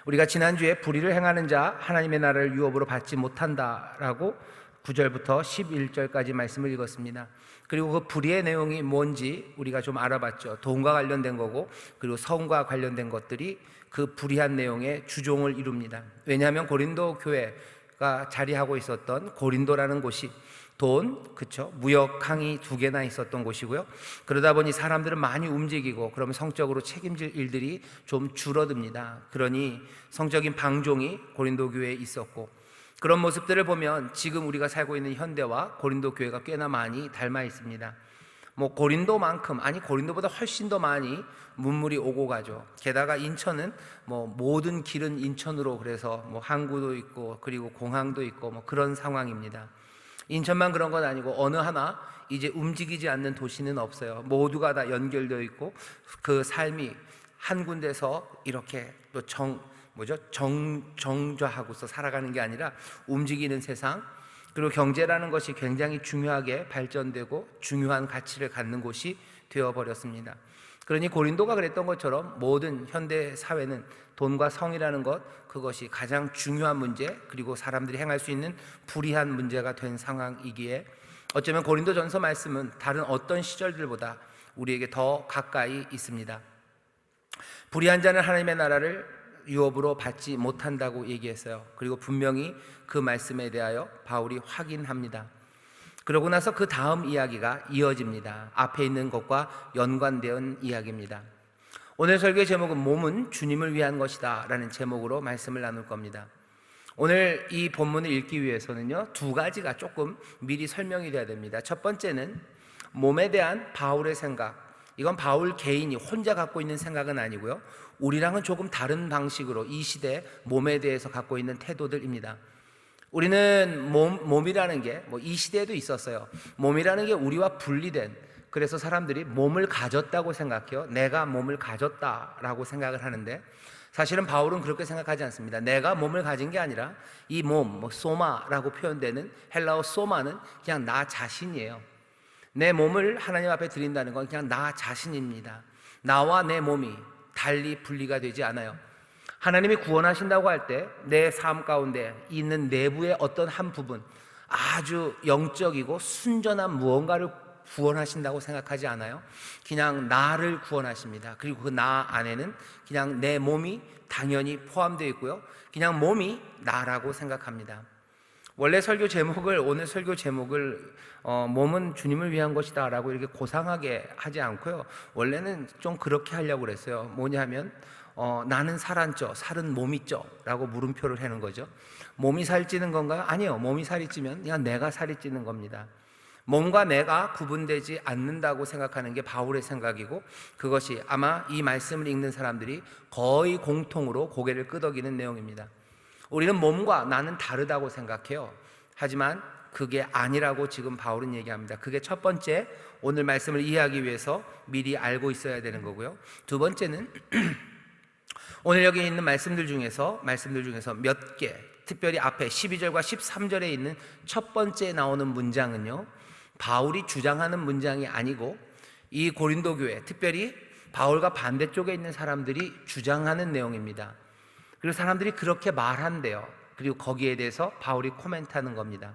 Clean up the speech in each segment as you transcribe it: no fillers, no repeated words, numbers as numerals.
우리가 지난주에 불의를 행하는 자 하나님의 나라를 유업으로 받지 못한다라고 9절부터 11절까지 말씀을 읽었습니다. 그리고 그 불의의 내용이 뭔지 우리가 좀 알아봤죠. 돈과 관련된 거고, 그리고 성과 관련된 것들이 그 불의한 내용의 주종을 이룹니다. 왜냐하면 고린도 교회가 자리하고 있었던 고린도라는 곳이 돈, 그쵸? 무역 항이 2개나 있었던 곳이고요. 그러다 보니 사람들은 많이 움직이고, 그러면 성적으로 책임질 일들이 좀 줄어듭니다. 그러니 성적인 방종이 고린도 교회에 있었고, 그런 모습들을 보면 지금 우리가 살고 있는 현대와 고린도 교회가 꽤나 많이 닮아 있습니다. 고린도만큼, 아니 고린도보다 훨씬 더 많이 문물이 오고 가죠. 게다가 인천은 모든 길은 인천으로, 그래서 항구도 있고 그리고 공항도 있고 그런 상황입니다. 인천만 그런 건 아니고 어느 하나 이제 움직이지 않는 도시는 없어요. 모두가 다 연결되어 있고, 그 삶이 한 군데서 이렇게 또 정좌하고서 살아가는 게 아니라 움직이는 세상, 그리고 경제라는 것이 굉장히 중요하게 발전되고 중요한 가치를 갖는 곳이 되어버렸습니다. 그러니 고린도가 그랬던 것처럼 모든 현대 사회는 돈과 성이라는 것, 그것이 가장 중요한 문제, 그리고 사람들이 행할 수 있는 불의한 문제가 된 상황이기에 어쩌면 고린도전서 말씀은 다른 어떤 시절들보다 우리에게 더 가까이 있습니다. 불의한 자는 하나님의 나라를 유업으로 받지 못한다고 얘기했어요. 그리고 분명히 그 말씀에 대하여 바울이 확인합니다. 그러고 나서 그 다음 이야기가 이어집니다. 앞에 있는 것과 연관된 이야기입니다. 오늘 설교의 제목은 몸은 주님을 위한 것이다 라는 제목으로 말씀을 나눌 겁니다. 오늘 이 본문을 읽기 위해서는요, 2가지가 조금 미리 설명이 돼야 됩니다. 첫 번째는 몸에 대한 바울의 생각, 이건 바울 개인이 혼자 갖고 있는 생각은 아니고요, 우리랑은 조금 다른 방식으로 이 시대 몸에 대해서 갖고 있는 태도들입니다. 우리는 몸이라는 게 이 시대에도 있었어요. 몸이라는 게 우리와 분리된, 그래서 사람들이 몸을 가졌다고 생각해요. 내가 몸을 가졌다라고 생각을 하는데, 사실은 바울은 그렇게 생각하지 않습니다. 내가 몸을 가진 게 아니라 이 몸, 소마라고 표현되는 헬라어 소마는 그냥 나 자신이에요. 내 몸을 하나님 앞에 드린다는 건 그냥 나 자신입니다. 나와 내 몸이 달리 분리가 되지 않아요. 하나님이 구원하신다고 할 때 내 삶 가운데 있는 내부의 어떤 한 부분, 아주 영적이고 순전한 무언가를 구원하신다고 생각하지 않아요. 그냥 나를 구원하십니다. 그리고 그 나 안에는 그냥 내 몸이 당연히 포함되어 있고요, 그냥 몸이 나라고 생각합니다. 원래 설교 제목을, 오늘 설교 제목을 몸은 주님을 위한 것이다 라고 이렇게 고상하게 하지 않고요, 원래는 좀 그렇게 하려고 그랬어요. 뭐냐면 나는 살은 몸이 쪄 라고 물음표를 해는 거죠. 몸이 살찌는 건가요? 아니요. 몸이 살이 찌면 그냥 내가 살이 찌는 겁니다. 몸과 내가 구분되지 않는다고 생각하는 게 바울의 생각이고, 그것이 아마 이 말씀을 읽는 사람들이 거의 공통으로 고개를 끄덕이는 내용입니다. 우리는 몸과 나는 다르다고 생각해요. 하지만 그게 아니라고 지금 바울은 얘기합니다. 그게 첫 번째, 오늘 말씀을 이해하기 위해서 미리 알고 있어야 되는 거고요. 두 번째는 오늘 여기 있는 말씀들 중에서 몇 개, 특별히 앞에 12절과 13절에 있는 첫 번째 나오는 문장은요, 바울이 주장하는 문장이 아니고 이 고린도 교회, 특별히 바울과 반대쪽에 있는 사람들이 주장하는 내용입니다. 그리고 사람들이 그렇게 말한대요. 그리고 거기에 대해서 바울이 코멘트하는 겁니다.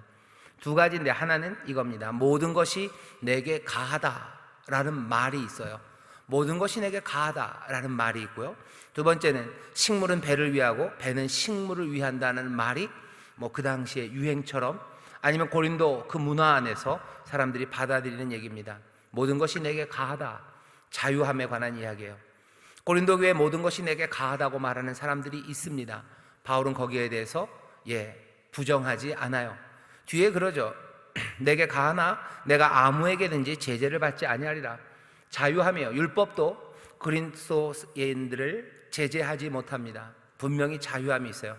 2가지인데, 하나는 이겁니다. 모든 것이 내게 가하다라는 말이 있어요. 모든 것이 내게 가하다라는 말이 있고요, 두 번째는 식물은 배를 위하고 배는 식물을 위한다는 말이 그 당시의 유행처럼, 아니면 고린도 그 문화 안에서 사람들이 받아들이는 얘기입니다. 모든 것이 내게 가하다, 자유함에 관한 이야기예요. 고린도 교회 모든 것이 내게 가하다고 말하는 사람들이 있습니다. 바울은 거기에 대해서 부정하지 않아요. 뒤에 그러죠. 내게 가하나 내가 아무에게든지 제재를 받지 아니하리라. 자유함이에요. 율법도 그리스도인들을 제재하지 못합니다. 분명히 자유함이 있어요.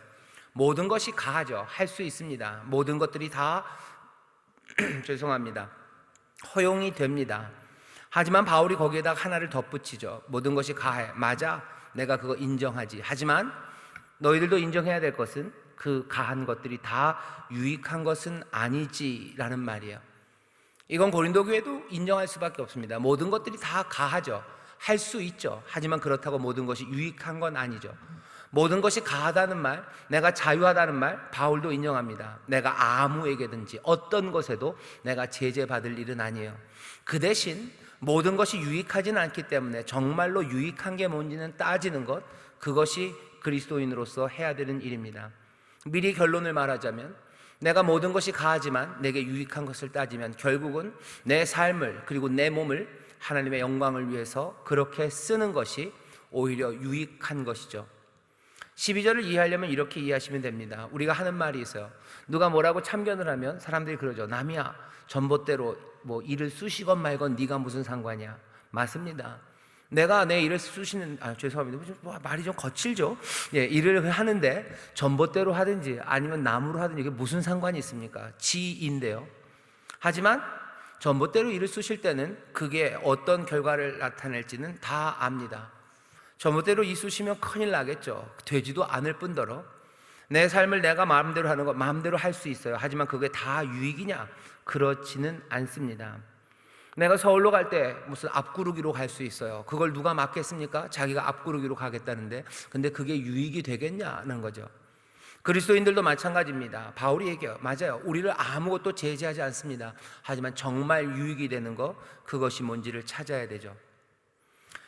모든 것이 가하죠. 할 수 있습니다. 모든 것들이 다 죄송합니다, 허용이 됩니다. 하지만 바울이 거기에다가 하나를 덧붙이죠. 모든 것이 가해. 맞아, 내가 그거 인정하지. 하지만 너희들도 인정해야 될 것은 그 가한 것들이 다 유익한 것은 아니지 라는 말이에요. 이건 고린도 교회도 인정할 수밖에 없습니다. 모든 것들이 다 가하죠. 할 수 있죠. 하지만 그렇다고 모든 것이 유익한 건 아니죠. 모든 것이 가하다는 말, 내가 자유하다는 말 바울도 인정합니다. 내가 아무에게든지 어떤 것에도 내가 제재받을 일은 아니에요. 그 대신 모든 것이 유익하지는 않기 때문에 정말로 유익한 게 뭔지는 따지는 것, 그것이 그리스도인으로서 해야 되는 일입니다. 미리 결론을 말하자면 내가 모든 것이 가하지만 내게 유익한 것을 따지면 결국은 내 삶을 그리고 내 몸을 하나님의 영광을 위해서 그렇게 쓰는 것이 오히려 유익한 것이죠. 12절을 이해하려면 이렇게 이해하시면 됩니다. 우리가 하는 말이 있어요. 누가 뭐라고 참견을 하면 사람들이 그러죠. 남이야 전봇대로 뭐 일을 쑤시건 말건 네가 무슨 상관이야. 맞습니다. 내가 내 일을 쑤시는, 죄송합니다. 말이 좀 거칠죠. 예, 일을 하는데 전봇대로 하든지 아니면 나무로 하든지 이게 무슨 상관이 있습니까? 지인데요. 하지만 전봇대로 일을 쑤실 때는 그게 어떤 결과를 나타낼지는 다 압니다. 전봇대로 일 쑤시면 큰일 나겠죠. 되지도 않을 뿐더러 내 삶을 내가 마음대로 하는 거 마음대로 할 수 있어요. 하지만 그게 다 유익이냐? 그렇지는 않습니다. 내가 서울로 갈 때 무슨 앞구르기로 갈 수 있어요. 그걸 누가 막겠습니까? 자기가 앞구르기로 가겠다는데, 근데 그게 유익이 되겠냐는 거죠. 그리스도인들도 마찬가지입니다. 바울이 얘기해요. 맞아요. 우리를 아무것도 제재하지 않습니다. 하지만 정말 유익이 되는 거, 그것이 뭔지를 찾아야 되죠.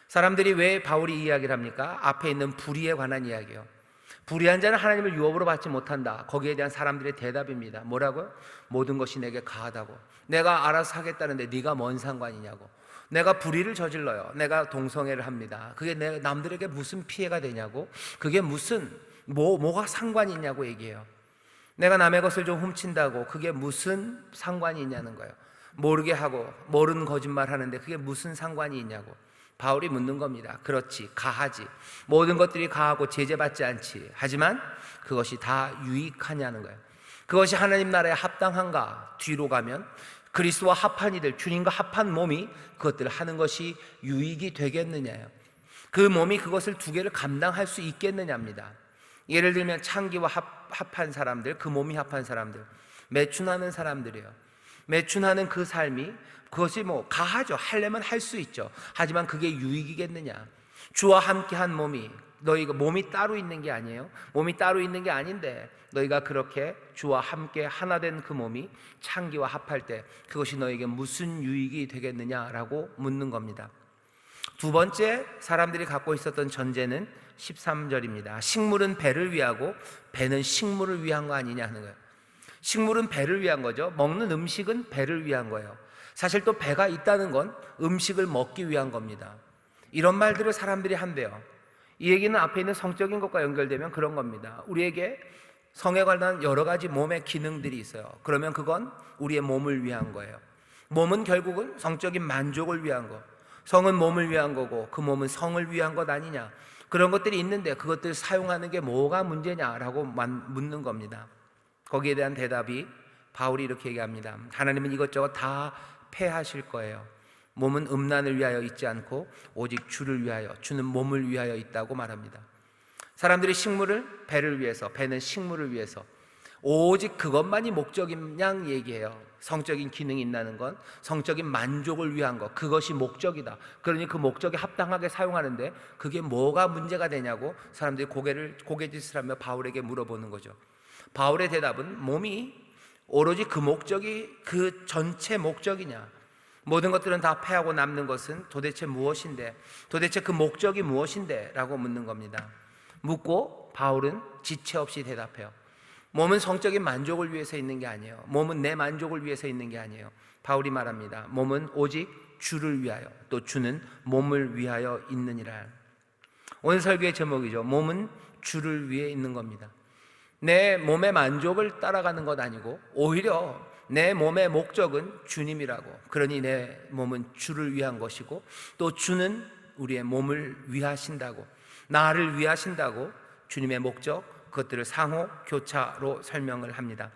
사람들이 왜 바울이 이야기를 합니까? 앞에 있는 불의에 관한 이야기요. 불의한 자는 하나님을 유업으로 받지 못한다. 거기에 대한 사람들의 대답입니다. 뭐라고요? 모든 것이 내게 가하다고. 내가 알아서 하겠다는데 네가 뭔 상관이냐고. 내가 불의를 저질러요. 내가 동성애를 합니다. 그게 내 남들에게 무슨 피해가 되냐고. 그게 무슨 뭐가 상관이 있냐고 얘기해요. 내가 남의 것을 좀 훔친다고. 그게 무슨 상관이 있냐는 거예요. 모르게 하고 모르는 거짓말 하는데 그게 무슨 상관이 있냐고. 바울이 묻는 겁니다. 그렇지, 가하지. 모든 것들이 가하고 제재받지 않지. 하지만 그것이 다 유익하냐는 거예요. 그것이 하나님 나라에 합당한가? 뒤로 가면 그리스도와 합한 이들, 주님과 합한 몸이 그것들을 하는 것이 유익이 되겠느냐요. 그 몸이 그것을 두 개를 감당할 수 있겠느냐입니다. 예를 들면 창기와 합한 사람들, 그 몸이 합한 사람들, 매춘하는 사람들이에요. 매춘하는 그 삶이 그것이 가하죠. 하려면 할 수 있죠. 하지만 그게 유익이겠느냐? 주와 함께한 몸이, 너희가 몸이 따로 있는 게 아니에요. 몸이 따로 있는 게 아닌데 너희가 그렇게 주와 함께 하나 된 그 몸이 창기와 합할 때 그것이 너에게 무슨 유익이 되겠느냐라고 묻는 겁니다. 두 번째 사람들이 갖고 있었던 전제는 13절입니다. 식물은 배를 위하고 배는 식물을 위한 거 아니냐 하는 거예요. 식물은 배를 위한 거죠. 먹는 음식은 배를 위한 거예요. 사실 또 배가 있다는 건 음식을 먹기 위한 겁니다. 이런 말들을 사람들이 한대요. 이 얘기는 앞에 있는 성적인 것과 연결되면 그런 겁니다. 우리에게 성에 관한 여러 가지 몸의 기능들이 있어요. 그러면 그건 우리의 몸을 위한 거예요. 몸은 결국은 성적인 만족을 위한 거, 성은 몸을 위한 거고 그 몸은 성을 위한 것 아니냐. 그런 것들이 있는데 그것들을 사용하는 게 뭐가 문제냐라고 묻는 겁니다. 거기에 대한 대답이 바울이 이렇게 얘기합니다. 하나님은 이것저것 다 폐하실 거예요. 몸은 음란을 위하여 있지 않고 오직 주를 위하여, 주는 몸을 위하여 있다고 말합니다. 사람들이 식물을 배를 위해서, 배는 식물을 위해서, 오직 그것만이 목적인 양 얘기해요. 성적인 기능이 있다는 건 성적인 만족을 위한 것, 그것이 목적이다. 그러니 그 목적에 합당하게 사용하는데 그게 뭐가 문제가 되냐고 사람들이 고개짓을 하며 바울에게 물어보는 거죠. 바울의 대답은 몸이 오로지 그 목적이 그 전체 목적이냐, 모든 것들은 다 패하고 남는 것은 도대체 무엇인데, 도대체 그 목적이 무엇인데? 라고 묻는 겁니다. 묻고 바울은 지체 없이 대답해요. 몸은 성적인 만족을 위해서 있는 게 아니에요. 몸은 내 만족을 위해서 있는 게 아니에요. 바울이 말합니다. 몸은 오직 주를 위하여, 또 주는 몸을 위하여 있느니라. 오늘 설교의 제목이죠. 몸은 주를 위해 있는 겁니다. 내 몸의 만족을 따라가는 것 아니고 오히려 내 몸의 목적은 주님이라고. 그러니 내 몸은 주를 위한 것이고 또 주는 우리의 몸을 위하신다고, 나를 위하신다고 주님의 목적, 그것들을 상호 교차로 설명을 합니다.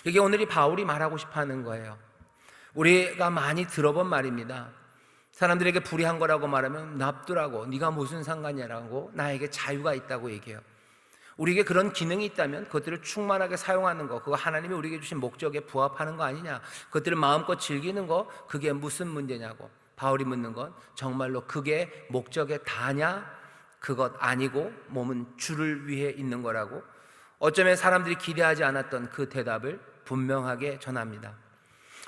이게 오늘 이 바울이 말하고 싶어하는 거예요. 우리가 많이 들어본 말입니다. 사람들에게 불의한 거라고 말하면 납두라고, 네가 무슨 상관이라고, 나에게 자유가 있다고 얘기해요. 우리에게 그런 기능이 있다면 그것들을 충만하게 사용하는 거, 그거 하나님이 우리에게 주신 목적에 부합하는 거 아니냐, 그것들을 마음껏 즐기는 거, 그게 무슨 문제냐고. 바울이 묻는 건 정말로 그게 목적에 다냐? 그것 아니고 몸은 주를 위해 있는 거라고 어쩌면 사람들이 기대하지 않았던 그 대답을 분명하게 전합니다.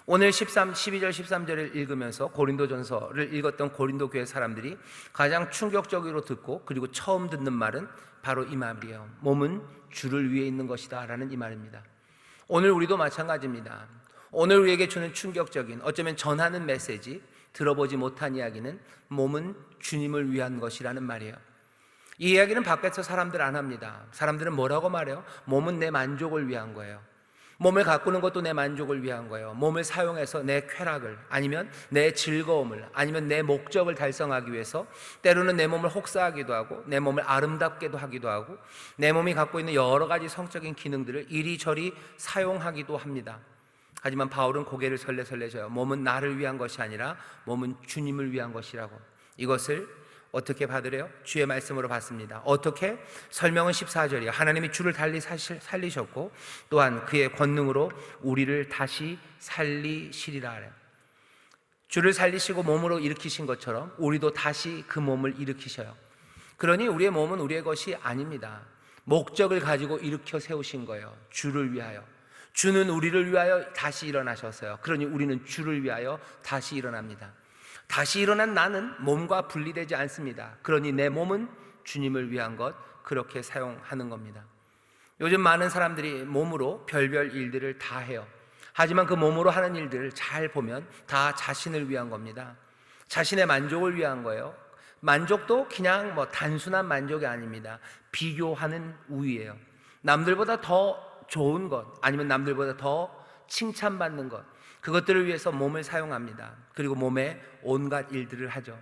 오늘 12절 13절을 읽으면서 고린도전서를 읽었던 고린도 교회 사람들이 가장 충격적으로 듣고 그리고 처음 듣는 말은 바로 이 말이에요. 몸은 주를 위해 있는 것이다 라는 이 말입니다. 오늘 우리도 마찬가지입니다. 오늘 우리에게 주는 충격적인, 어쩌면 전하는 메시지, 들어보지 못한 이야기는 몸은 주님을 위한 것이라는 말이에요. 이 이야기는 밖에서 사람들 안 합니다. 사람들은 뭐라고 말해요? 몸은 내 만족을 위한 거예요. 몸을 가꾸는 것도 내 만족을 위한 거예요. 몸을 사용해서 내 쾌락을, 아니면 내 즐거움을, 아니면 내 목적을 달성하기 위해서 때로는 내 몸을 혹사하기도 하고 내 몸을 아름답게도 하기도 하고 내 몸이 갖고 있는 여러 가지 성적인 기능들을 이리저리 사용하기도 합니다. 하지만 바울은 고개를 설레설레 져요. 몸은 나를 위한 것이 아니라 몸은 주님을 위한 것이라고. 이것을 어떻게 받으래요? 주의 말씀으로 받습니다. 어떻게? 설명은 14절이에요. 하나님이 주를 달리 살리셨고 또한 그의 권능으로 우리를 다시 살리시리라 하래요. 주를 살리시고 몸으로 일으키신 것처럼 우리도 다시 그 몸을 일으키셔요. 그러니 우리의 몸은 우리의 것이 아닙니다. 목적을 가지고 일으켜 세우신 거예요. 주를 위하여. 주는 우리를 위하여 다시 일어나셨어요. 그러니 우리는 주를 위하여 다시 일어납니다. 다시 일어난 나는 몸과 분리되지 않습니다. 그러니 내 몸은 주님을 위한 것, 그렇게 사용하는 겁니다. 요즘 많은 사람들이 몸으로 별별 일들을 다 해요. 하지만 그 몸으로 하는 일들을 잘 보면 다 자신을 위한 겁니다. 자신의 만족을 위한 거예요. 만족도 그냥 단순한 만족이 아닙니다. 비교하는 우위예요. 남들보다 더 좋은 것, 아니면 남들보다 더 칭찬받는 것, 그것들을 위해서 몸을 사용합니다. 그리고 몸에 온갖 일들을 하죠.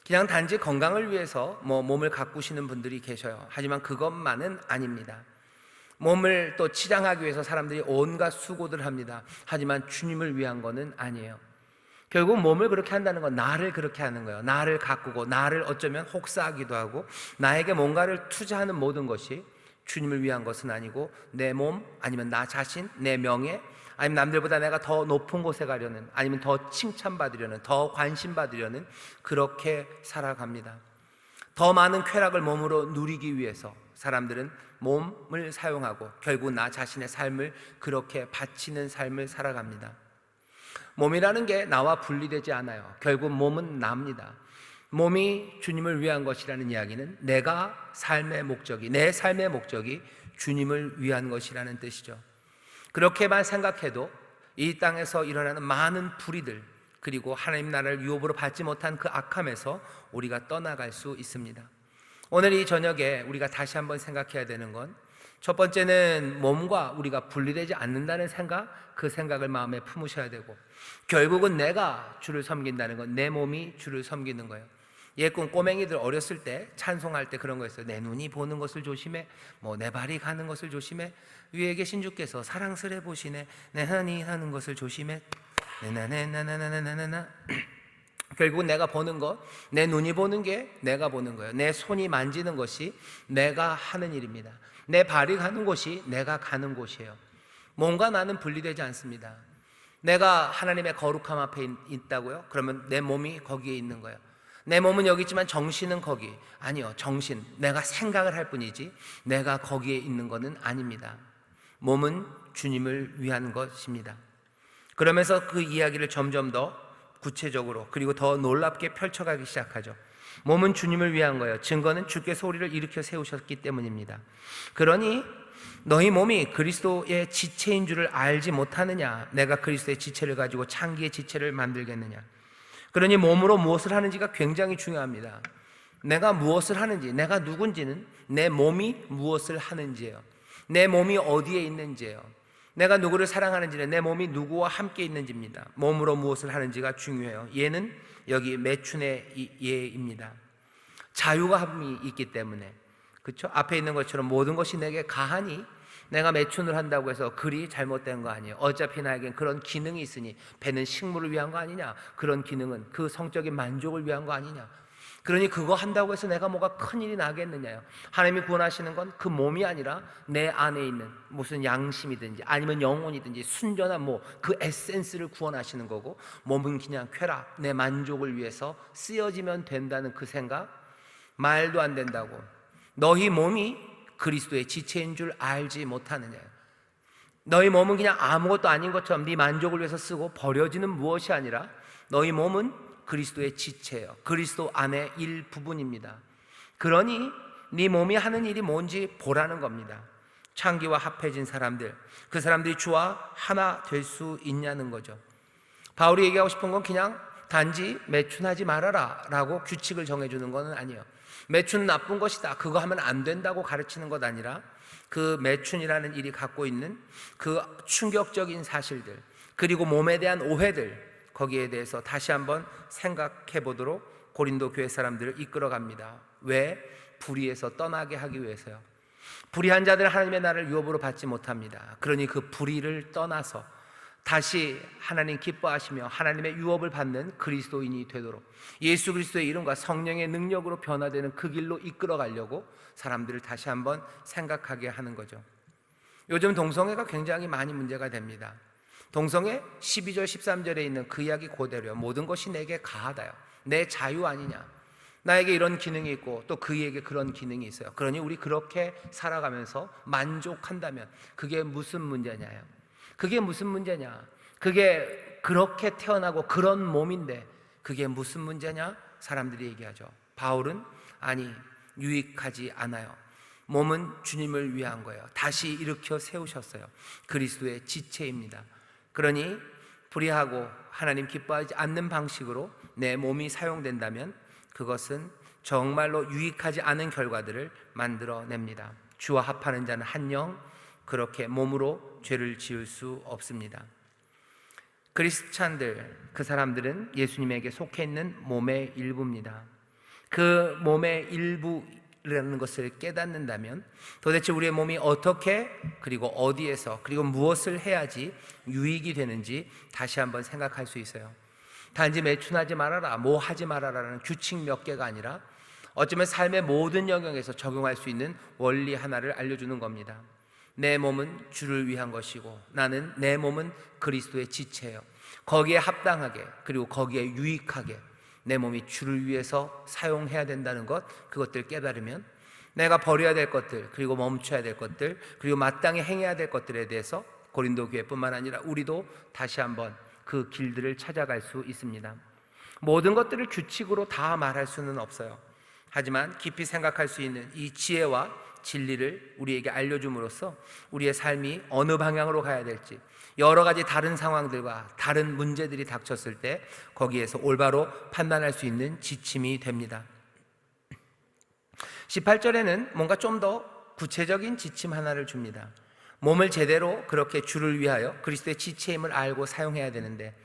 그냥 단지 건강을 위해서 몸을 가꾸시는 분들이 계셔요. 하지만 그것만은 아닙니다. 몸을 또 치장하기 위해서 사람들이 온갖 수고들 합니다. 하지만 주님을 위한 거는 아니에요. 결국 몸을 그렇게 한다는 건 나를 그렇게 하는 거예요. 나를 가꾸고 나를 어쩌면 혹사하기도 하고 나에게 뭔가를 투자하는 모든 것이 주님을 위한 것은 아니고 내 몸, 아니면 나 자신, 내 명예, 아니면 남들보다 내가 더 높은 곳에 가려는, 아니면 더 칭찬받으려는, 더 관심받으려는, 그렇게 살아갑니다. 더 많은 쾌락을 몸으로 누리기 위해서 사람들은 몸을 사용하고 결국 나 자신의 삶을 그렇게 바치는 삶을 살아갑니다. 몸이라는 게 나와 분리되지 않아요. 결국 몸은 나입니다. 몸이 주님을 위한 것이라는 이야기는 내가 삶의 목적이, 내 삶의 목적이 주님을 위한 것이라는 뜻이죠. 그렇게만 생각해도 이 땅에서 일어나는 많은 불의들, 그리고 하나님 나라를 유업으로 받지 못한 그 악함에서 우리가 떠나갈 수 있습니다. 오늘 이 저녁에 우리가 다시 한번 생각해야 되는 건, 첫 번째는 몸과 우리가 분리되지 않는다는 생각, 그 생각을 마음에 품으셔야 되고, 결국은 내가 주를 섬긴다는 건 내 몸이 주를 섬기는 거예요. 예컨 꼬맹이들 어렸을 때 찬송할 때 그런 거 있어요. 내 눈이 보는 것을 조심해, 내 발이 가는 것을 조심해, 위에 계신 주께서 사랑스레 보시네, 내 하니 하는 것을 조심해, 나나나나나나나나. 결국은 내가 보는 것, 내 눈이 보는 게 내가 보는 거예요. 내 손이 만지는 것이 내가 하는 일입니다. 내 발이 가는 곳이 내가 가는 곳이에요. 몸과 나는 분리되지 않습니다. 내가 하나님의 거룩함 앞에 있다고요? 그러면 내 몸이 거기에 있는 거예요. 내 몸은 여기 있지만 정신은 거기. 아니요, 정신, 내가 생각을 할 뿐이지 내가 거기에 있는 것은 아닙니다. 몸은 주님을 위한 것입니다. 그러면서 그 이야기를 점점 더 구체적으로 그리고 더 놀랍게 펼쳐가기 시작하죠. 몸은 주님을 위한 거예요. 증거는 주께서 우리를 일으켜 세우셨기 때문입니다. 그러니 너희 몸이 그리스도의 지체인 줄을 알지 못하느냐? 내가 그리스도의 지체를 가지고 창기의 지체를 만들겠느냐? 그러니 몸으로 무엇을 하는지가 굉장히 중요합니다. 내가 무엇을 하는지, 내가 누군지는 내 몸이 무엇을 하는지예요. 내 몸이 어디에 있는지예요. 내가 누구를 사랑하는지는 내 몸이 누구와 함께 있는지입니다. 몸으로 무엇을 하는지가 중요해요. 얘는 여기 매춘의 예입니다. 자유감이 있기 때문에, 그렇죠? 앞에 있는 것처럼 모든 것이 내게 가하니 내가 매춘을 한다고 해서 그리 잘못된 거 아니에요. 어차피 나에겐 그런 기능이 있으니, 배는 식물을 위한 거 아니냐? 그런 기능은 그 성적인 만족을 위한 거 아니냐? 그러니 그거 한다고 해서 내가 뭐가 큰일이 나겠느냐요. 하나님이 구원하시는 건 그 몸이 아니라 내 안에 있는 무슨 양심이든지 아니면 영혼이든지 순전한 그 에센스를 구원하시는 거고, 몸은 그냥 쾌락, 내 만족을 위해서 쓰여지면 된다는 그 생각, 말도 안 된다고. 너희 몸이 그리스도의 지체인 줄 알지 못하느냐. 너희 몸은 그냥 아무것도 아닌 것처럼 네 만족을 위해서 쓰고 버려지는 무엇이 아니라 너희 몸은 그리스도의 지체예요. 그리스도 안의 일부분입니다. 그러니 네 몸이 하는 일이 뭔지 보라는 겁니다. 창기와 합해진 사람들, 그 사람들이 주와 하나 될 수 있냐는 거죠. 바울이 얘기하고 싶은 건 그냥 단지 매춘하지 말아라 라고 규칙을 정해주는 건 아니에요. 매춘은 나쁜 것이다, 그거 하면 안 된다고 가르치는 것 아니라 그 매춘이라는 일이 갖고 있는 그 충격적인 사실들, 그리고 몸에 대한 오해들, 거기에 대해서 다시 한번 생각해 보도록 고린도 교회 사람들을 이끌어 갑니다. 왜? 불의에서 떠나게 하기 위해서요. 불의한 자들 하나님의 나라를 유업으로 받지 못합니다. 그러니 그 불의를 떠나서 다시 하나님 기뻐하시며 하나님의 유업을 받는 그리스도인이 되도록 예수 그리스도의 이름과 성령의 능력으로 변화되는 그 길로 이끌어 가려고 사람들을 다시 한번 생각하게 하는 거죠. 요즘 동성애가 굉장히 많이 문제가 됩니다. 동성애 12절 13절에 있는 그 이야기 그대로요. 모든 것이 내게 가하다요. 내 자유 아니냐. 나에게 이런 기능이 있고 또 그에게 그런 기능이 있어요. 그러니 우리 그렇게 살아가면서 만족한다면 그게 무슨 문제냐요. 그게 무슨 문제냐. 그게 그렇게 태어나고 그런 몸인데 그게 무슨 문제냐. 사람들이 얘기하죠. 바울은 아니, 유익하지 않아요. 몸은 주님을 위한 거예요. 다시 일으켜 세우셨어요. 그리스도의 지체입니다. 그러니 불의하고 하나님 기뻐하지 않는 방식으로 내 몸이 사용된다면 그것은 정말로 유익하지 않은 결과들을 만들어냅니다. 주와 합하는 자는 한영 그렇게 몸으로 죄를 지을 수 없습니다. 크리스찬들, 그 사람들은 예수님에게 속해 있는 몸의 일부입니다. 그 몸의 일부라는 것을 깨닫는다면 도대체 우리의 몸이 어떻게 그리고 어디에서 그리고 무엇을 해야지 유익이 되는지 다시 한번 생각할 수 있어요. 단지 매춘하지 말아라, 뭐 하지 말아라라는 규칙 몇 개가 아니라 어쩌면 삶의 모든 영역에서 적용할 수 있는 원리 하나를 알려주는 겁니다. 내 몸은 주를 위한 것이고 나는 내 몸은 그리스도의 지체예요. 거기에 합당하게 그리고 거기에 유익하게 내 몸이 주를 위해서 사용해야 된다는 것, 그것들 깨달으면 내가 버려야 될 것들 그리고 멈춰야 될 것들 그리고 마땅히 행해야 될 것들에 대해서 고린도 교회뿐만 아니라 우리도 다시 한번 그 길들을 찾아갈 수 있습니다. 모든 것들을 규칙으로 다 말할 수는 없어요. 하지만 깊이 생각할 수 있는 이 지혜와 진리를 우리에게 알려줌으로써 우리의 삶이 어느 방향으로 가야 될지, 여러 가지 다른 상황들과 다른 문제들이 닥쳤을 때 거기에서 올바로 판단할 수 있는 지침이 됩니다. 18절에는 뭔가 좀 더 구체적인 지침 하나를 줍니다. 몸을 제대로 그렇게 주를 위하여 그리스도의 지체임을 알고 사용해야 되는데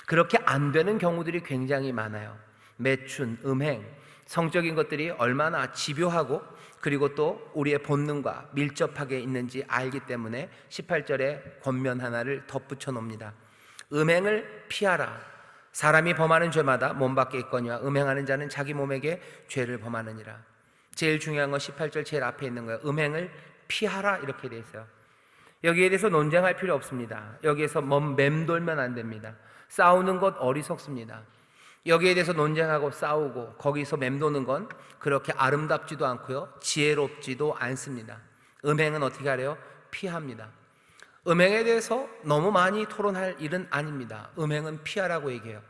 그렇게 안 되는 경우들이 굉장히 많아요. 매춘, 음행, 성적인 것들이 얼마나 집요하고 그리고 또 우리의 본능과 밀접하게 있는지 알기 때문에 18절에 권면 하나를 덧붙여 놓습니다. 음행을 피하라. 사람이 범하는 죄마다 몸 밖에 있거니와 음행하는 자는 자기 몸에게 죄를 범하느니라. 제일 중요한 건 18절 제일 앞에 있는 거예요. 음행을 피하라 이렇게 돼 있어요. 여기에 대해서 논쟁할 필요 없습니다. 여기에서 맴돌면 안 됩니다. 싸우는 것 어리석습니다. 여기에 대해서 논쟁하고 싸우고 거기서 맴도는 건 그렇게 아름답지도 않고요, 지혜롭지도 않습니다. 음행은 어떻게 하래요? 피합니다. 음행에 대해서 너무 많이 토론할 일은 아닙니다. 음행은 피하라고 얘기해요.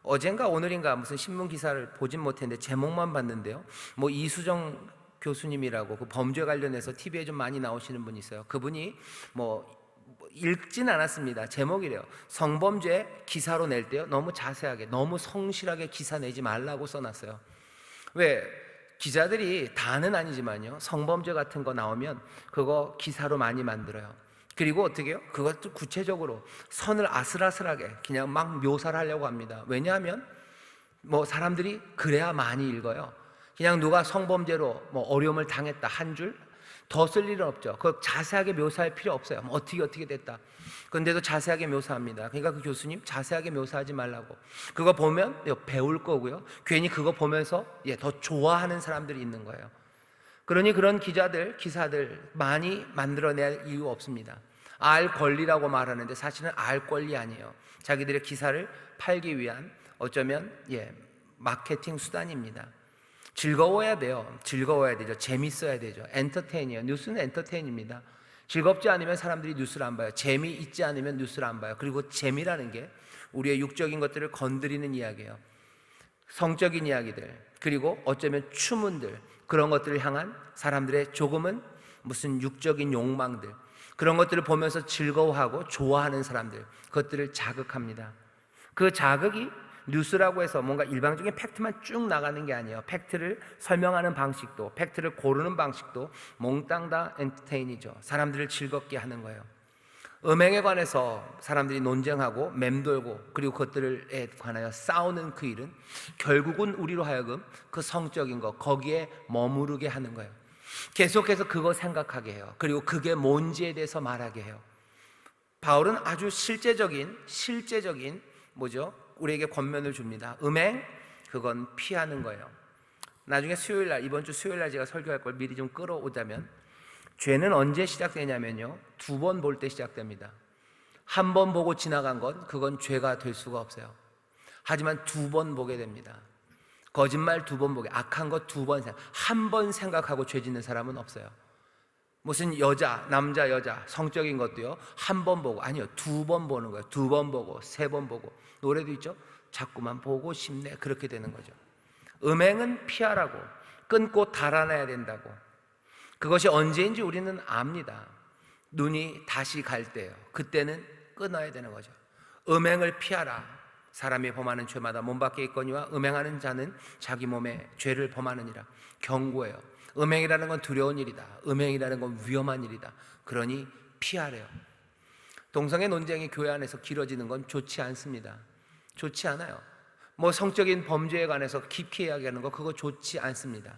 어젠가 오늘인가 무슨 신문 기사를 보진 못했는데 제목만 봤는데요, 뭐 이수정 교수님이라고 그 범죄 관련해서 TV에 좀 많이 나오시는 분이 있어요. 그분이 뭐 읽진 않았습니다. 제목이래요. 성범죄 기사로 낼 때요, 너무 자세하게, 너무 성실하게 기사 내지 말라고 써놨어요. 왜? 기자들이 다는 아니지만요, 성범죄 같은 거 나오면 그거 기사로 많이 만들어요. 그리고 어떻게 해요? 그것도 구체적으로 선을 아슬아슬하게 그냥 막 묘사를 하려고 합니다. 왜냐하면 뭐 사람들이 그래야 많이 읽어요. 그냥 누가 성범죄로 뭐 어려움을 당했다 한 줄 더 쓸 일은 없죠. 그거 자세하게 묘사할 필요 없어요. 뭐 어떻게 됐다. 그런데도 자세하게 묘사합니다. 그러니까 그 교수님 자세하게 묘사하지 말라고. 그거 보면 배울 거고요, 괜히 그거 보면서 더 좋아하는 사람들이 있는 거예요. 그러니 그런 기자들, 기사들 많이 만들어낼 이유 없습니다. 알 권리라고 말하는데 사실은 알 권리 아니에요. 자기들의 기사를 팔기 위한 어쩌면 마케팅 수단입니다. 즐거워야 돼요. 즐거워야 되죠. 재밌어야 되죠. 엔터테인이에요. 뉴스는 엔터테인입니다. 즐겁지 않으면 사람들이 뉴스를 안 봐요. 재미있지 않으면 뉴스를 안 봐요. 그리고 재미라는 게 우리의 육적인 것들을 건드리는 이야기예요. 성적인 이야기들, 그리고 어쩌면 추문들, 그런 것들을 향한 사람들의 조금은 무슨 육적인 욕망들, 그런 것들을 보면서 즐거워하고 좋아하는 사람들, 그것들을 자극합니다. 그 자극이 뉴스라고 해서 뭔가 일방적인 팩트만 쭉 나가는 게 아니에요. 팩트를 설명하는 방식도, 팩트를 고르는 방식도 몽땅 다 엔터테인이죠. 사람들을 즐겁게 하는 거예요. 음행에 관해서 사람들이 논쟁하고 맴돌고 그리고 그것들에 관하여 싸우는 그 일은 결국은 우리로 하여금 그 성적인 것, 거기에 머무르게 하는 거예요. 계속해서 그거 생각하게 해요. 그리고 그게 뭔지에 대해서 말하게 해요. 바울은 아주 실제적인 뭐죠? 우리에게 권면을 줍니다. 음행, 그건 피하는 거예요. 나중에 수요일날, 이번 주 수요일날 제가 설교할 걸 미리 좀 끌어오자면, 죄는 언제 시작되냐면요, 2번 볼 때 시작됩니다. 한 번 보고 지나간 건 그건 죄가 될 수가 없어요. 하지만 2번 보게 됩니다. 거짓말 2번 보게, 악한 것 2번 생각, 한 번 생각하고 죄 짓는 사람은 없어요. 무슨 여자, 남자, 여자, 성적인 것도요, 한 번 보고, 아니요, 2번 보는 거예요. 2번 보고, 3번 보고. 노래도 있죠? 자꾸만 보고 싶네. 그렇게 되는 거죠. 음행은 피하라고, 끊고 달아나야 된다고. 그것이 언제인지 우리는 압니다. 눈이 다시 갈 때예요. 그때는 끊어야 되는 거죠. 음행을 피하라. 사람이 범하는 죄마다 몸 밖에 있거니와 음행하는 자는 자기 몸에 죄를 범하느니라. 경고해요. 음행이라는 건 두려운 일이다. 음행이라는 건 위험한 일이다. 그러니 피하래요. 동성애 논쟁이 교회 안에서 길어지는 건 좋지 않습니다. 좋지 않아요. 뭐 성적인 범죄에 관해서 깊이 이야기하는 거, 그거 좋지 않습니다.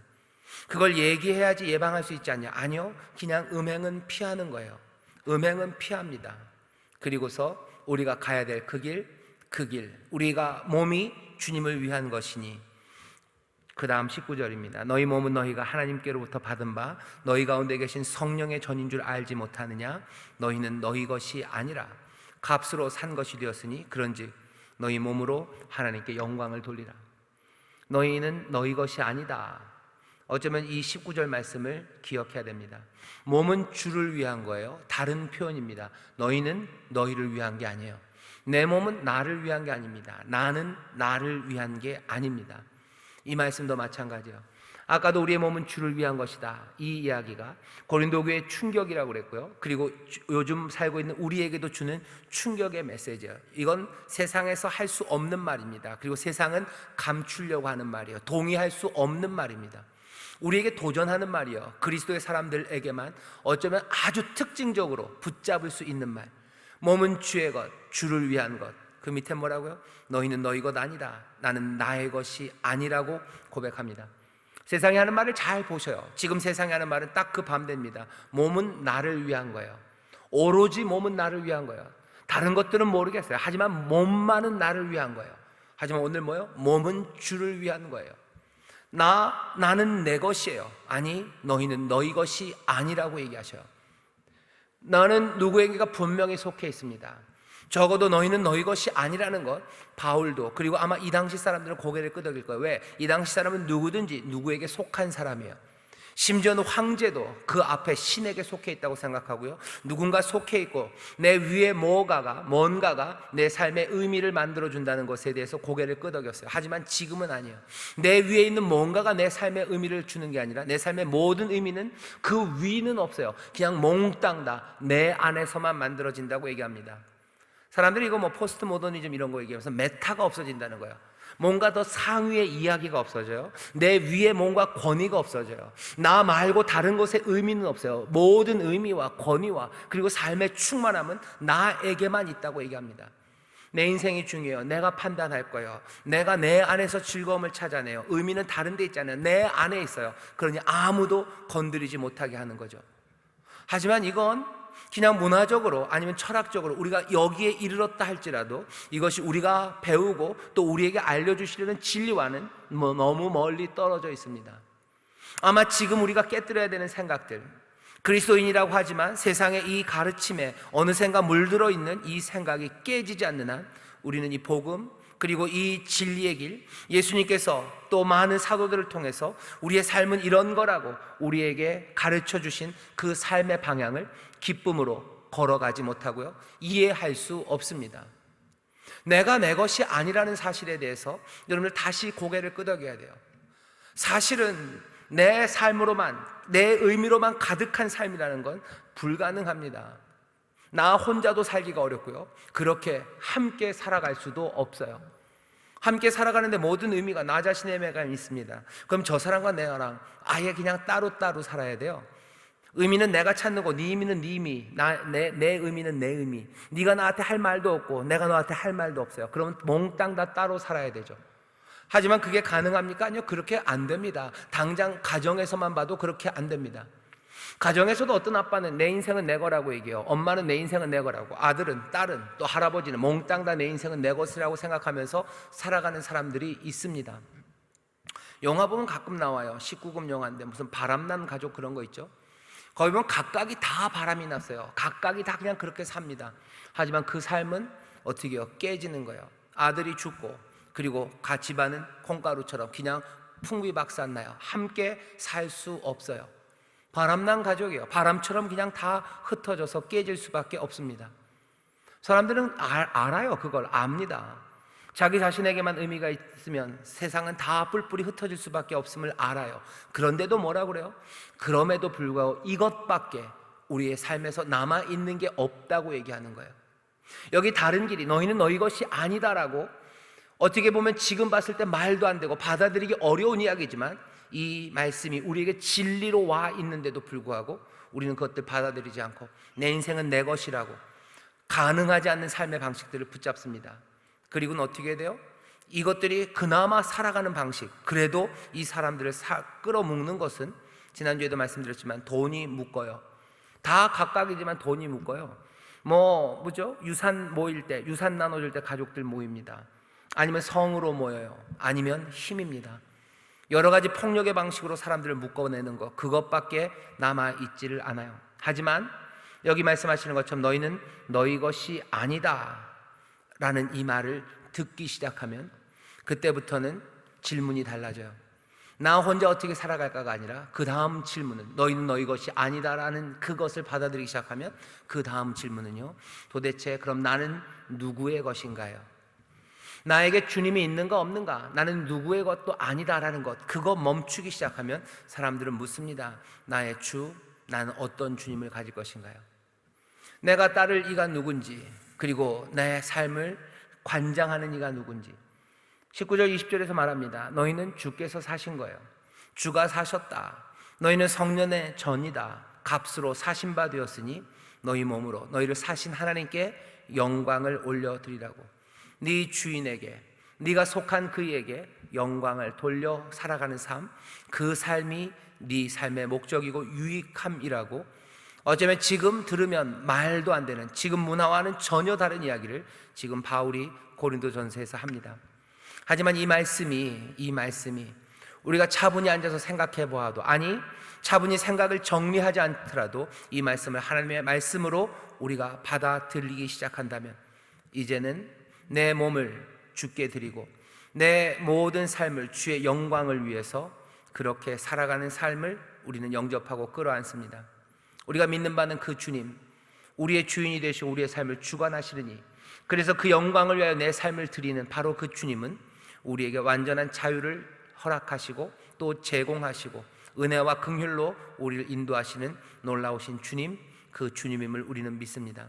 그걸 얘기해야지 예방할 수 있지 않냐? 아니요, 그냥 음행은 피하는 거예요. 음행은 피합니다. 그리고서 우리가 가야 될 그 길, 우리가 몸이 주님을 위한 것이니, 그 다음 19절입니다. 너희 몸은 너희가 하나님께로부터 받은 바 너희 가운데 계신 성령의 전인 줄 알지 못하느냐? 너희는 너희 것이 아니라 값으로 산 것이 되었으니 그런즉 너희 몸으로 하나님께 영광을 돌리라. 너희는 너희 것이 아니다. 어쩌면 이 19절 말씀을 기억해야 됩니다. 몸은 주를 위한 거예요. 다른 표현입니다. 너희는 너희를 위한 게 아니에요. 내 몸은 나를 위한 게 아닙니다. 나는 나를 위한 게 아닙니다. 이 말씀도 마찬가지예요. 아까도 우리의 몸은 주를 위한 것이다, 이 이야기가 고린도 교회의 충격이라고 그랬고요. 그리고 요즘 살고 있는 우리에게도 주는 충격의 메시지예요. 이건 세상에서 할 수 없는 말입니다. 그리고 세상은 감추려고 하는 말이에요. 동의할 수 없는 말입니다. 우리에게 도전하는 말이에요. 그리스도의 사람들에게만 어쩌면 아주 특징적으로 붙잡을 수 있는 말. 몸은 주의 것, 주를 위한 것. 그 밑에 뭐라고요? 너희는 너희 것 아니다. 나는 나의 것이 아니라고 고백합니다. 세상이 하는 말을 잘 보셔요. 지금 세상이 하는 말은 딱 그 반대입니다. 몸은 나를 위한 거예요. 오로지 몸은 나를 위한 거예요. 다른 것들은 모르겠어요. 하지만 몸만은 나를 위한 거예요. 하지만 오늘 뭐예요? 몸은 주를 위한 거예요. 나는 내 것이에요. 아니, 너희는 너희 것이 아니라고 얘기하셔요. 나는 누구에게가 분명히 속해 있습니다. 적어도 너희는 너희 것이 아니라는 것, 바울도, 그리고 아마 이 당시 사람들은 고개를 끄덕일 거예요. 왜? 이 당시 사람은 누구든지 누구에게 속한 사람이에요. 심지어는 황제도 그 앞에 신에게 속해 있다고 생각하고요, 누군가 속해 있고 내 위에 뭔가가 내 삶의 의미를 만들어준다는 것에 대해서 고개를 끄덕였어요. 하지만 지금은 아니에요. 내 위에 있는 뭔가가 내 삶의 의미를 주는 게 아니라 내 삶의 모든 의미는 그 위는 없어요. 그냥 몽땅 다 내 안에서만 만들어진다고 얘기합니다. 사람들이 이거 뭐 포스트 모더니즘 이런 거 얘기하면서 메타가 없어진다는 거예요. 뭔가 더 상위의 이야기가 없어져요. 내 위에 뭔가 권위가 없어져요. 나 말고 다른 것에 의미는 없어요. 모든 의미와 권위와 그리고 삶의 충만함은 나에게만 있다고 얘기합니다. 내 인생이 중요해요. 내가 판단할 거예요. 내가 내 안에서 즐거움을 찾아내요. 의미는 다른 데 있잖아요. 내 안에 있어요. 그러니 아무도 건드리지 못하게 하는 거죠. 하지만 이건 그냥 문화적으로 아니면 철학적으로 우리가 여기에 이르렀다 할지라도 이것이 우리가 배우고 또 우리에게 알려주시려는 진리와는 너무 멀리 떨어져 있습니다. 아마 지금 우리가 깨뜨려야 되는 생각들, 그리스도인이라고 하지만 세상의 이 가르침에 어느샌가 물들어 있는 이 생각이 깨지지 않는 한 우리는 이 복음, 그리고 이 진리의 길, 예수님께서 또 많은 사도들을 통해서 우리의 삶은 이런 거라고 우리에게 가르쳐 주신 그 삶의 방향을 기쁨으로 걸어가지 못하고요, 이해할 수 없습니다. 내가 내 것이 아니라는 사실에 대해서 여러분들 다시 고개를 끄덕여야 돼요. 사실은 내 삶으로만, 내 의미로만 가득한 삶이라는 건 불가능합니다. 나 혼자도 살기가 어렵고요, 그렇게 함께 살아갈 수도 없어요. 함께 살아가는데 모든 의미가 나 자신의 의미가 있습니다. 그럼 저 사람과 내가랑 아예 그냥 따로따로 살아야 돼요. 의미는 내가 찾는 거, 네 의미는 네 의미, 내 의미는 내 의미. 네가 나한테 할 말도 없고 내가 너한테 할 말도 없어요. 그러면 몽땅 다 따로 살아야 되죠. 하지만 그게 가능합니까? 아니요, 그렇게 안 됩니다. 당장 가정에서만 봐도 그렇게 안 됩니다. 가정에서도 어떤 아빠는 내 인생은 내 거라고 얘기해요. 엄마는 내 인생은 내 거라고, 아들은, 딸은, 또 할아버지는 몽땅 다 내 인생은 내 것이라고 생각하면서 살아가는 사람들이 있습니다. 영화 보면 가끔 나와요. 19금 영화인데 무슨 바람난 가족 그런 거 있죠. 거기 보면 각각이 다 바람이 났어요. 각각이 다 그냥 그렇게 삽니다. 하지만 그 삶은 어떻게 해요? 깨지는 거예요. 아들이 죽고, 그리고 집안은 콩가루처럼 그냥 풍비박산나요. 함께 살 수 없어요. 바람난 가족이에요. 바람처럼 그냥 다 흩어져서 깨질 수밖에 없습니다. 사람들은 알아요. 그걸 압니다. 자기 자신에게만 의미가 있으면 세상은 다 뿔뿔이 흩어질 수밖에 없음을 알아요. 그런데도 뭐라고 그래요? 그럼에도 불구하고 이것밖에 우리의 삶에서 남아있는 게 없다고 얘기하는 거예요. 여기 다른 길이, 너희는 너희 것이 아니다라고, 어떻게 보면 지금 봤을 때 말도 안 되고 받아들이기 어려운 이야기지만 이 말씀이 우리에게 진리로 와 있는데도 불구하고 우리는 그것들 받아들이지 않고 내 인생은 내 것이라고 가능하지 않는 삶의 방식들을 붙잡습니다. 그리고는 어떻게 돼요? 이것들이 그나마 살아가는 방식, 그래도 이 사람들을 끌어뭉는 것은 지난주에도 말씀드렸지만 돈이 묶어요. 다 각각이지만 돈이 묶어요. 뭐죠? 유산 모일 때, 유산 나눠줄 때 가족들 모입니다. 아니면 성으로 모여요. 아니면 힘입니다. 여러 가지 폭력의 방식으로 사람들을 묶어내는 것, 그것밖에 남아있지를 않아요. 하지만 여기 말씀하시는 것처럼 너희는 너희 것이 아니다 라는 이 말을 듣기 시작하면 그때부터는 질문이 달라져요. 나 혼자 어떻게 살아갈까가 아니라 그 다음 질문은, 너희는 너희 것이 아니다 라는 그것을 받아들이기 시작하면 그 다음 질문은요, 도대체 그럼 나는 누구의 것인가요? 나에게 주님이 있는가 없는가, 나는 누구의 것도 아니다라는 것, 그거 멈추기 시작하면 사람들은 묻습니다. 나의 주, 나는 어떤 주님을 가질 것인가요? 내가 따를 이가 누군지, 그리고 내 삶을 관장하는 이가 누군지. 19절 20절에서 말합니다. 너희는 주께서 사신 거예요. 주가 사셨다. 너희는 성년의 전이다. 값으로 사신 바 되었으니 너희 몸으로 너희를 사신 하나님께 영광을 올려드리라고. 네 주인에게, 네가 속한 그에게 영광을 돌려 살아가는 삶, 그 삶이 네 삶의 목적이고 유익함이라고, 어쩌면 지금 들으면 말도 안 되는, 지금 문화와는 전혀 다른 이야기를 지금 바울이 고린도전서에서 합니다. 하지만 이 말씀이 우리가 차분히 앉아서 생각해 보아도, 아니 차분히 생각을 정리하지 않더라도 이 말씀을 하나님의 말씀으로 우리가 받아들이기 시작한다면 이제는 내 몸을 주께 드리고 내 모든 삶을 주의 영광을 위해서 그렇게 살아가는 삶을 우리는 영접하고 끌어안습니다. 우리가 믿는 바는 그 주님, 우리의 주인이 되시고 우리의 삶을 주관하시리니, 그래서 그 영광을 위하여 내 삶을 드리는 바로 그 주님은 우리에게 완전한 자유를 허락하시고 또 제공하시고 은혜와 긍휼로 우리를 인도하시는 놀라우신 주님, 그 주님임을 우리는 믿습니다.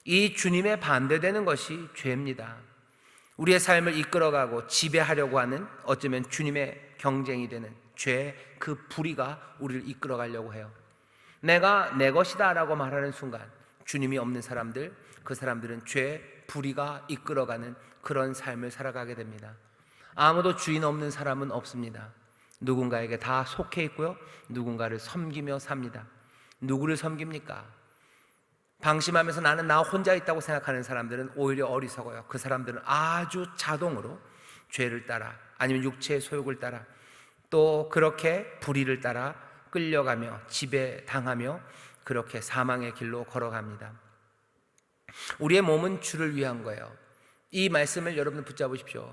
이 주님에 반대되는 것이 죄입니다. 우리의 삶을 이끌어가고 지배하려고 하는, 어쩌면 주님의 경쟁이 되는 죄, 그 불의가 우리를 이끌어가려고 해요. 내가 내 것이다 라고 말하는 순간 주님이 없는 사람들, 그 사람들은 죄, 불의가 이끌어가는 그런 삶을 살아가게 됩니다. 아무도 주인 없는 사람은 없습니다. 누군가에게 다 속해 있고요, 누군가를 섬기며 삽니다. 누구를 섬깁니까? 방심하면서 나는 나 혼자 있다고 생각하는 사람들은 오히려 어리석어요. 그 사람들은 아주 자동으로 죄를 따라, 아니면 육체의 소욕을 따라, 또 그렇게 불의를 따라 끌려가며 지배당하며 그렇게 사망의 길로 걸어갑니다. 우리의 몸은 주를 위한 거예요. 이 말씀을 여러분 붙잡으십시오.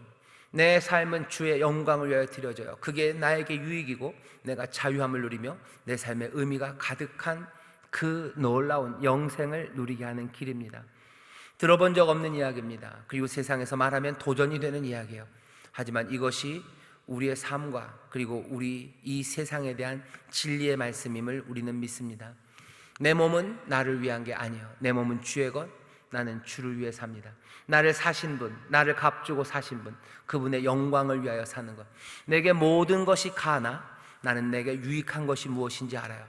내 삶은 주의 영광을 위하여 드려져요. 그게 나에게 유익이고 내가 자유함을 누리며 내 삶의 의미가 가득한 그 놀라운 영생을 누리게 하는 길입니다. 들어본 적 없는 이야기입니다. 그리고 세상에서 말하면 도전이 되는 이야기예요. 하지만 이것이 우리의 삶과 그리고 우리 이 세상에 대한 진리의 말씀임을 우리는 믿습니다. 내 몸은 나를 위한 게 아니에요. 내 몸은 주의 것, 나는 주를 위해 삽니다. 나를 사신 분, 나를 값주고 사신 분, 그분의 영광을 위하여 사는 것. 내게 모든 것이 가나 나는 내게 유익한 것이 무엇인지 알아요.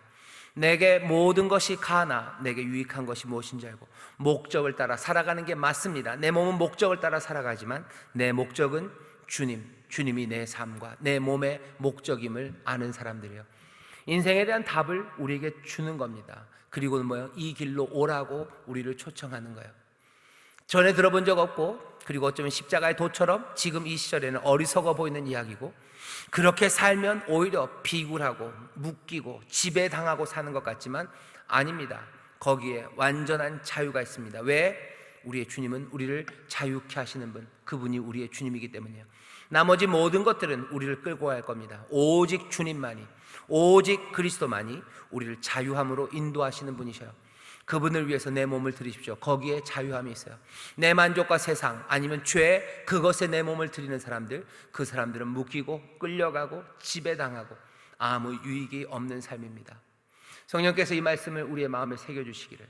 내게 모든 것이 가나 내게 유익한 것이 무엇인지 알고 목적을 따라 살아가는 게 맞습니다. 내 몸은 목적을 따라 살아가지만 내 목적은 주님이 내 삶과 내 몸의 목적임을 아는 사람들이에요. 인생에 대한 답을 우리에게 주는 겁니다. 그리고는 뭐예요? 이 길로 오라고 우리를 초청하는 거예요. 전에 들어본 적 없고 그리고 어쩌면 십자가의 도처럼 지금 이 시절에는 어리석어 보이는 이야기고, 그렇게 살면 오히려 비굴하고 묶이고 지배당하고 사는 것 같지만 아닙니다. 거기에 완전한 자유가 있습니다. 왜? 우리의 주님은 우리를 자유케 하시는 분, 그분이 우리의 주님이기 때문이에요. 나머지 모든 것들은 우리를 끌고 갈 겁니다. 오직 주님만이, 오직 그리스도만이 우리를 자유함으로 인도하시는 분이셔요. 그분을 위해서 내 몸을 드리십시오. 거기에 자유함이 있어요. 내 만족과 세상 아니면 죄, 그것에 내 몸을 드리는 사람들, 그 사람들은 묶이고 끌려가고 지배당하고 아무 유익이 없는 삶입니다. 성령께서 이 말씀을 우리의 마음에 새겨주시기를,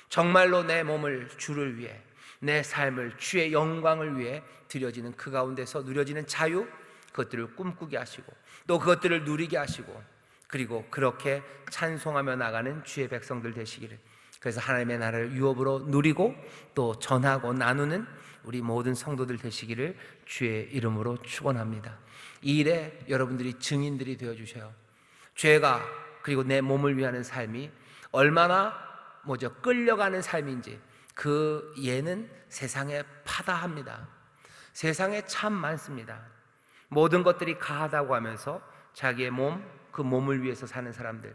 정말로 내 몸을 주를 위해, 내 삶을 주의 영광을 위해 드려지는 그 가운데서 누려지는 자유, 그것들을 꿈꾸게 하시고 또 그것들을 누리게 하시고, 그리고 그렇게 찬송하며 나가는 주의 백성들 되시기를, 그래서 하나님의 나라를 유업으로 누리고 또 전하고 나누는 우리 모든 성도들 되시기를 주의 이름으로 축원합니다. 이 일에 여러분들이 증인들이 되어주셔요. 죄가 그리고 내 몸을 위하는 삶이 얼마나 끌려가는 삶인지, 그 예는 세상에 파다합니다. 세상에 참 많습니다. 모든 것들이 가하다고 하면서 자기의 몸, 그 몸을 위해서 사는 사람들,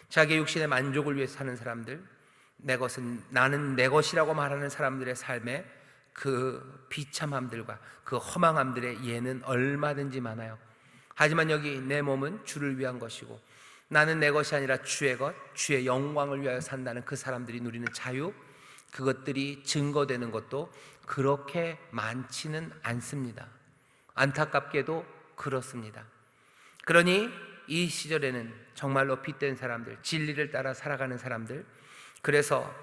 자기의 육신의 만족을 위해서 사는 사람들, 내 것은 나는 내 것이라고 말하는 사람들의 삶에 그 비참함들과 그 허망함들의 예는 얼마든지 많아요. 하지만 여기 내 몸은 주를 위한 것이고 나는 내 것이 아니라 주의 것, 주의 영광을 위하여 산다는 그 사람들이 누리는 자유, 그것들이 증거되는 것도 그렇게 많지는 않습니다. 안타깝게도 그렇습니다. 그러니 이 시절에는 정말로 핏된 사람들, 진리를 따라 살아가는 사람들, 그래서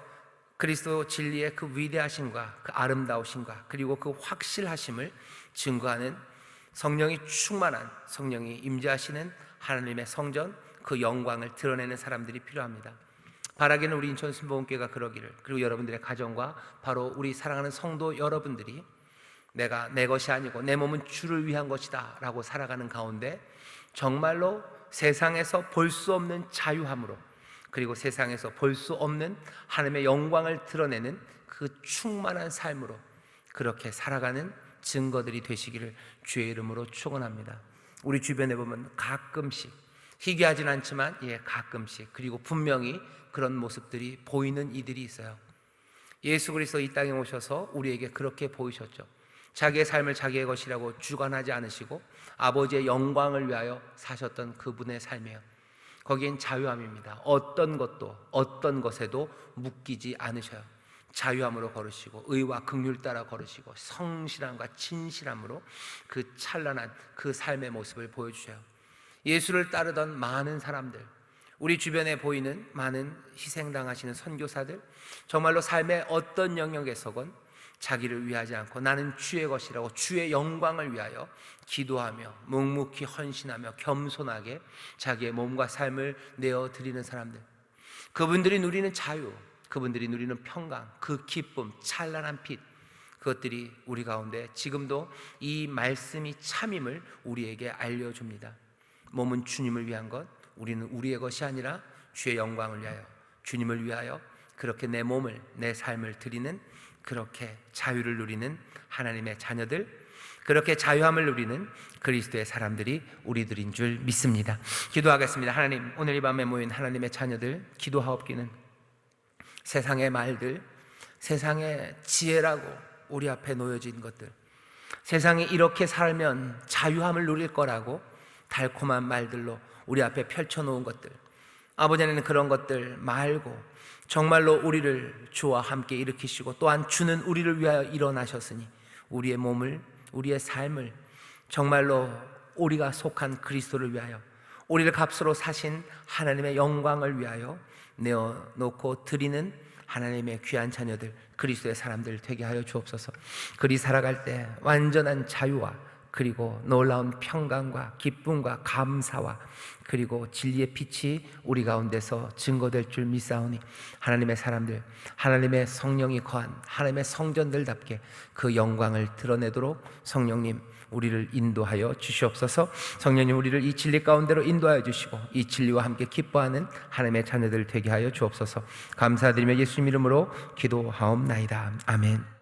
그리스도 진리의 그 위대하심과 그 아름다우심과 그리고 그 확실하심을 증거하는 성령이 충만한, 성령이 임재하시는 하나님의 성전, 그 영광을 드러내는 사람들이 필요합니다. 바라기는 우리 인천 순복음교회가 그러기를, 그리고 여러분들의 가정과 바로 우리 사랑하는 성도 여러분들이 내가 내 것이 아니고 내 몸은 주를 위한 것이다 라고 살아가는 가운데 정말로 세상에서 볼 수 없는 자유함으로, 그리고 세상에서 볼 수 없는 하나님의 영광을 드러내는 그 충만한 삶으로 그렇게 살아가는 증거들이 되시기를 주의 이름으로 축원합니다. 우리 주변에 보면 가끔씩, 희귀하진 않지만 가끔씩, 그리고 분명히 그런 모습들이 보이는 이들이 있어요. 예수 그리스도 이 땅에 오셔서 우리에게 그렇게 보이셨죠. 자기의 삶을 자기의 것이라고 주관하지 않으시고 아버지의 영광을 위하여 사셨던 그분의 삶이에요. 거기엔 자유함입니다. 어떤 것도 어떤 것에도 묶이지 않으셔요. 자유함으로 걸으시고 의와 긍휼 따라 걸으시고 성실함과 진실함으로 그 찬란한 그 삶의 모습을 보여주셔요. 예수를 따르던 많은 사람들, 우리 주변에 보이는 많은 희생당하시는 선교사들, 정말로 삶의 어떤 영역에서건 자기를 위하지 않고 나는 주의 것이라고 주의 영광을 위하여 기도하며 묵묵히 헌신하며 겸손하게 자기의 몸과 삶을 내어드리는 사람들, 그분들이 누리는 자유, 그분들이 누리는 평강, 그 기쁨, 찬란한 빛, 그것들이 우리 가운데 지금도 이 말씀이 참임을 우리에게 알려줍니다. 몸은 주님을 위한 것, 우리는 우리의 것이 아니라 주의 영광을 위하여, 주님을 위하여 그렇게 내 몸을, 내 삶을 드리는, 그렇게 자유를 누리는 하나님의 자녀들, 그렇게 자유함을 누리는 그리스도의 사람들이 우리들인 줄 믿습니다. 기도하겠습니다. 하나님, 오늘 이 밤에 모인 하나님의 자녀들 기도하옵기는 세상의 말들, 세상의 지혜라고 우리 앞에 놓여진 것들, 세상이 이렇게 살면 자유함을 누릴 거라고 달콤한 말들로 우리 앞에 펼쳐놓은 것들, 아버지는 그런 것들 말고 정말로 우리를 주와 함께 일으키시고 또한 주는 우리를 위하여 일어나셨으니 우리의 몸을, 우리의 삶을 정말로 우리가 속한 그리스도를 위하여, 우리를 값으로 사신 하나님의 영광을 위하여 내어놓고 드리는 하나님의 귀한 자녀들, 그리스도의 사람들 되게 하여 주옵소서. 그리 살아갈 때 완전한 자유와 그리고 놀라운 평강과 기쁨과 감사와 그리고 진리의 빛이 우리 가운데서 증거될 줄 믿사오니 하나님의 사람들, 하나님의 성령이 거한 하나님의 성전들답게 그 영광을 드러내도록 성령님 우리를 인도하여 주시옵소서. 성령님 우리를 이 진리 가운데로 인도하여 주시고 이 진리와 함께 기뻐하는 하나님의 자녀들 되게 하여 주옵소서. 감사드리며 예수님 이름으로 기도하옵나이다. 아멘.